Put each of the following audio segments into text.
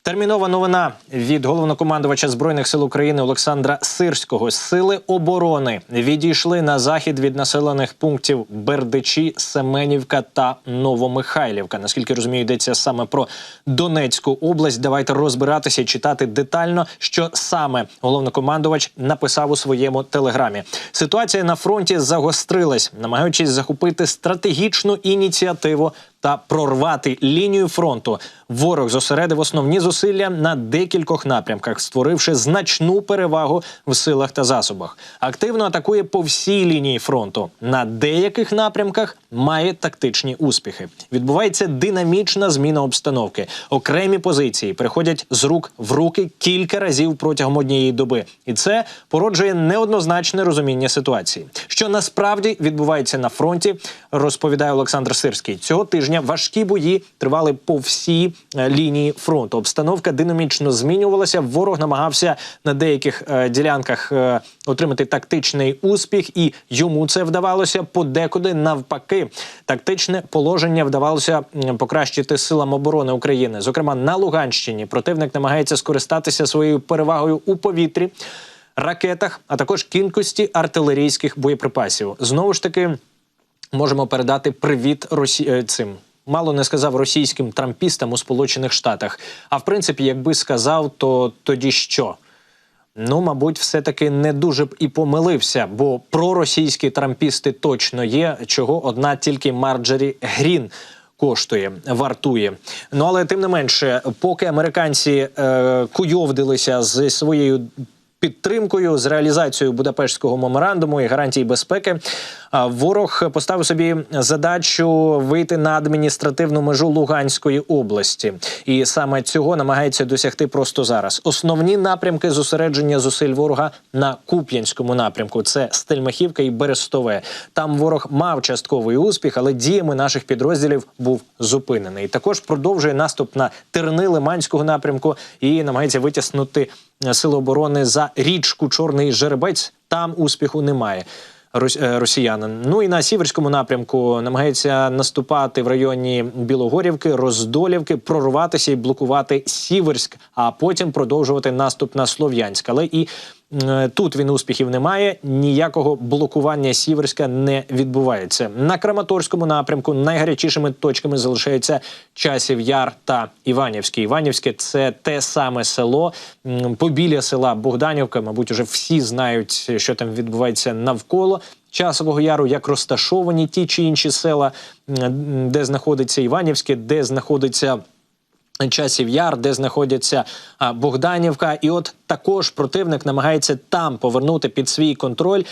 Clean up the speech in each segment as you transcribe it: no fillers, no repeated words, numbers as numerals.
Термінова новина від головнокомандувача Збройних сил України Олександра Сирського. Сили оборони відійшли на захід від населених пунктів Бердичі, Семенівка та Новомихайлівка. Наскільки розумію, йдеться саме про Донецьку область. Давайте розбиратися і читати детально, що саме головнокомандувач написав у своєму телеграмі. Ситуація на фронті загострилась, намагаючись захопити стратегічну ініціативу та прорвати лінію фронту. Ворог зосередив основні зусилля на декількох напрямках, створивши значну перевагу в силах та засобах. Активно атакує по всій лінії фронту. На деяких напрямках має тактичні успіхи. Відбувається динамічна зміна обстановки. Окремі позиції переходять з рук в руки кілька разів протягом однієї доби. І це породжує неоднозначне розуміння ситуації. Що насправді відбувається на фронті, розповідає Олександр Сирський. Цього тижня важкі бої тривали по всій лінії фронту. Обстановка динамічно змінювалася. Ворог намагався на деяких ділянках отримати тактичний успіх, і йому це вдавалося подекуди навпаки. Тактичне положення вдавалося покращити силам оборони України. Зокрема, на Луганщині противник намагається скористатися своєю перевагою у повітрі, ракетах, а також кількості артилерійських боєприпасів. Знову ж таки, можемо передати привіт цим, мало не сказав, російським трампістам у Сполучених Штатах. А в принципі, якби сказав, то тоді що? Ну, мабуть, все-таки не дуже б і помилився, бо проросійські трампісти точно є, чого одна тільки Марджорі Грін коштує, вартує. Ну, але тим не менше, поки американці куйовдилися зі своєю підтримкою, з реалізацією Будапештського меморандуму і гарантій безпеки, ворог поставив собі задачу вийти на адміністративну межу Луганської області. І саме цього намагається досягти просто зараз. Основні напрямки зосередження зусиль ворога на Куп'янському напрямку. Це Стельмахівка і Берестове. Там ворог мав частковий успіх, але діями наших підрозділів був зупинений. Також продовжує наступ на Терни-Лиманського напрямку і намагається витіснути сили оборони за річку Чорний Жеребець. Там успіху немає росіянин. Ну і на Сіверському напрямку намагається наступати в районі Білогорівки, Роздолівки, прорватися і блокувати Сіверськ, а потім продовжувати наступ на Слов'янськ. Але і тут він успіхів не має, ніякого блокування Сіверська не відбувається. На Краматорському напрямку найгарячішими точками залишаються Часів Яр та Іванівське. Іванівське – це те саме село, побіля села Богданівка, мабуть, уже всі знають, що там відбувається навколо Часового Яру, як розташовані ті чи інші села, де знаходиться Іванівське, де знаходиться Часів Яр, де знаходяться Богданівка. І от також противник намагається там повернути під свій контроль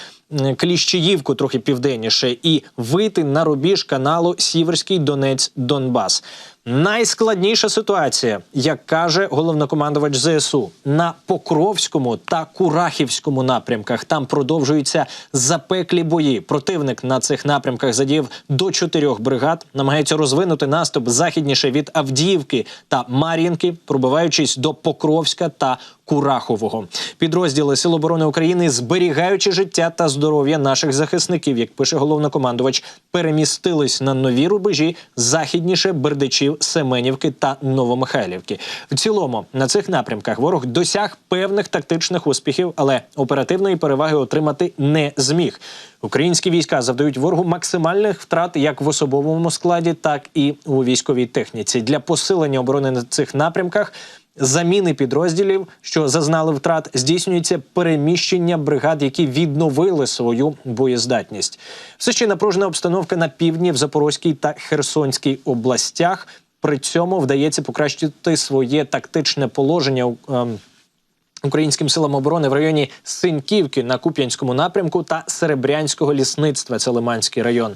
Кліщіївку трохи південніше і вийти на рубіж каналу Сіверський Донець-Донбас. Найскладніша ситуація, як каже головнокомандувач ЗСУ, на Покровському та Курахівському напрямках. Там продовжуються запеклі бої. Противник на цих напрямках задіяв до 4 бригад, намагається розвинути наступ західніше від Авдіївки та Мар'їнки, пробиваючись до Покровська та Курахового. Підрозділи Сил оборони України, зберігаючи життя та здоров'я наших захисників, як пише головнокомандувач, перемістились на нові рубежі західніше Бердичів, Семенівки та Новомихайлівки. В цілому, на цих напрямках ворог досяг певних тактичних успіхів, але оперативної переваги отримати не зміг. Українські війська завдають ворогу максимальних втрат як в особовому складі, так і у військовій техніці. Для посилення оборони на цих напрямках заміни підрозділів, що зазнали втрат, здійснюється переміщення бригад, які відновили свою боєздатність. Все ще напружена обстановка на півдні, в Запорозькій та Херсонській областях. При цьому вдається покращити своє тактичне положення українським силам оборони в районі Синьківки на Куп'янському напрямку та Серебрянського лісництва, це Лиманський район.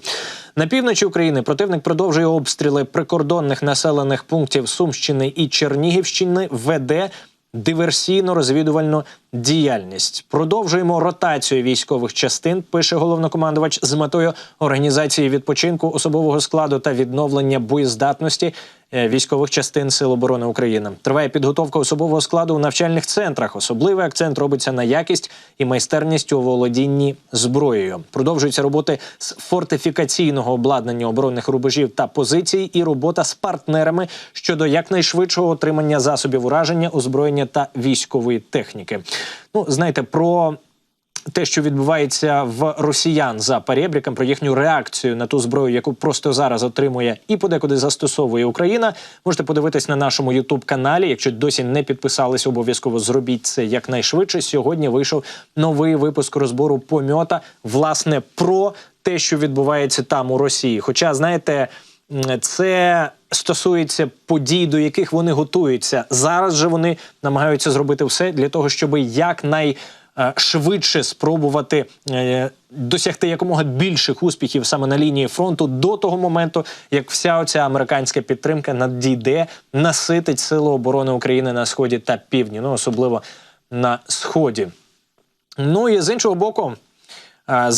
На півночі України противник продовжує обстріли прикордонних населених пунктів Сумщини і Чернігівщини, веде диверсійно-розвідувальну діяльність. Продовжуємо ротацію військових частин, пише головнокомандувач, з метою організації відпочинку особового складу та відновлення боєздатності військових частин Сил оборони України. Триває підготовка особового складу у навчальних центрах. Особливий акцент робиться на якість і майстерність у володінні зброєю. Продовжуються роботи з фортифікаційного обладнання оборонних рубежів та позицій і робота з партнерами щодо якнайшвидшого отримання засобів ураження, озброєння та військової техніки. Ну, знаєте, про те, що відбувається в росіян за перебріком, про їхню реакцію на ту зброю, яку просто зараз отримує і подекуди застосовує Україна, можете подивитись на нашому YouTube-каналі. Якщо досі не підписались, обов'язково зробіть це якнайшвидше. Сьогодні вийшов новий випуск розбору «Помьота», власне, про те, що відбувається там у Росії. Хоча, знаєте, це стосується подій, до яких вони готуються. Зараз же вони намагаються зробити все для того, щоб швидше спробувати досягти якомога більших успіхів саме на лінії фронту до того моменту, як вся оця американська підтримка надійде, наситить Сили оборони України на Сході та Півдні, ну особливо на Сході. Ну і з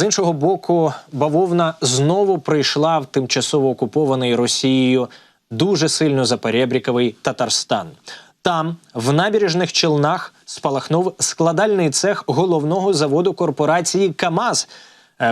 іншого боку, бавовна знову прийшла в тимчасово окупований Росією дуже сильно заперебріковий Татарстан. Там, в Набережних Челнах, спалахнув складальний цех головного заводу корпорації «КамАЗ»,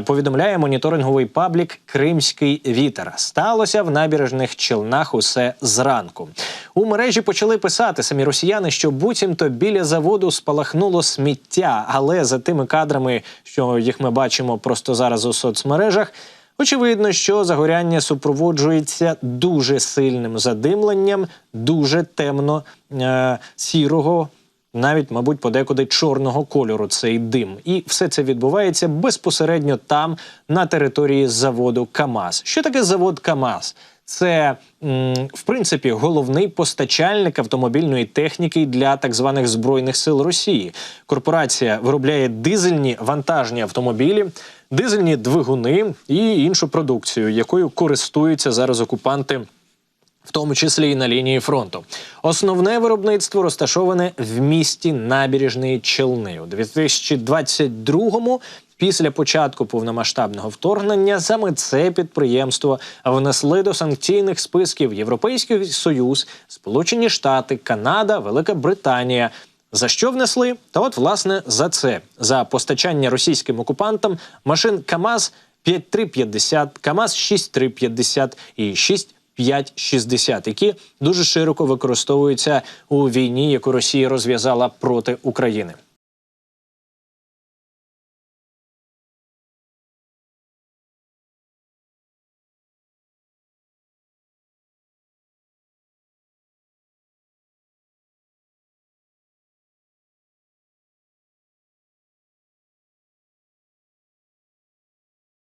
повідомляє моніторинговий паблік «Кримський вітер». Сталося в Набережних Челнах усе зранку. У мережі почали писати самі росіяни, що буцімто біля заводу спалахнуло сміття, але за тими кадрами, що їх ми бачимо просто зараз у соцмережах, очевидно, що загоряння супроводжується дуже сильним задимленням, дуже темно-сірого, навіть, мабуть, подекуди чорного кольору цей дим. І все це відбувається безпосередньо там, на території заводу «КамАЗ». Що таке завод «КамАЗ»? Це, в принципі, головний постачальник автомобільної техніки для так званих Збройних сил Росії. Корпорація виробляє дизельні вантажні автомобілі, дизельні двигуни і іншу продукцію, якою користуються зараз окупанти, в тому числі і на лінії фронту. Основне виробництво розташоване в місті Набережні Челни. У 2022-му, після початку повномасштабного вторгнення, саме це підприємство внесли до санкційних списків Європейський Союз, Сполучені Штати, Канада, Велика Британія. За що внесли? Та от, власне, за це. За постачання російським окупантам машин КамАЗ 5350, КамАЗ 6350 і 6560, які дуже широко використовуються у війні, яку Росія розв'язала проти України.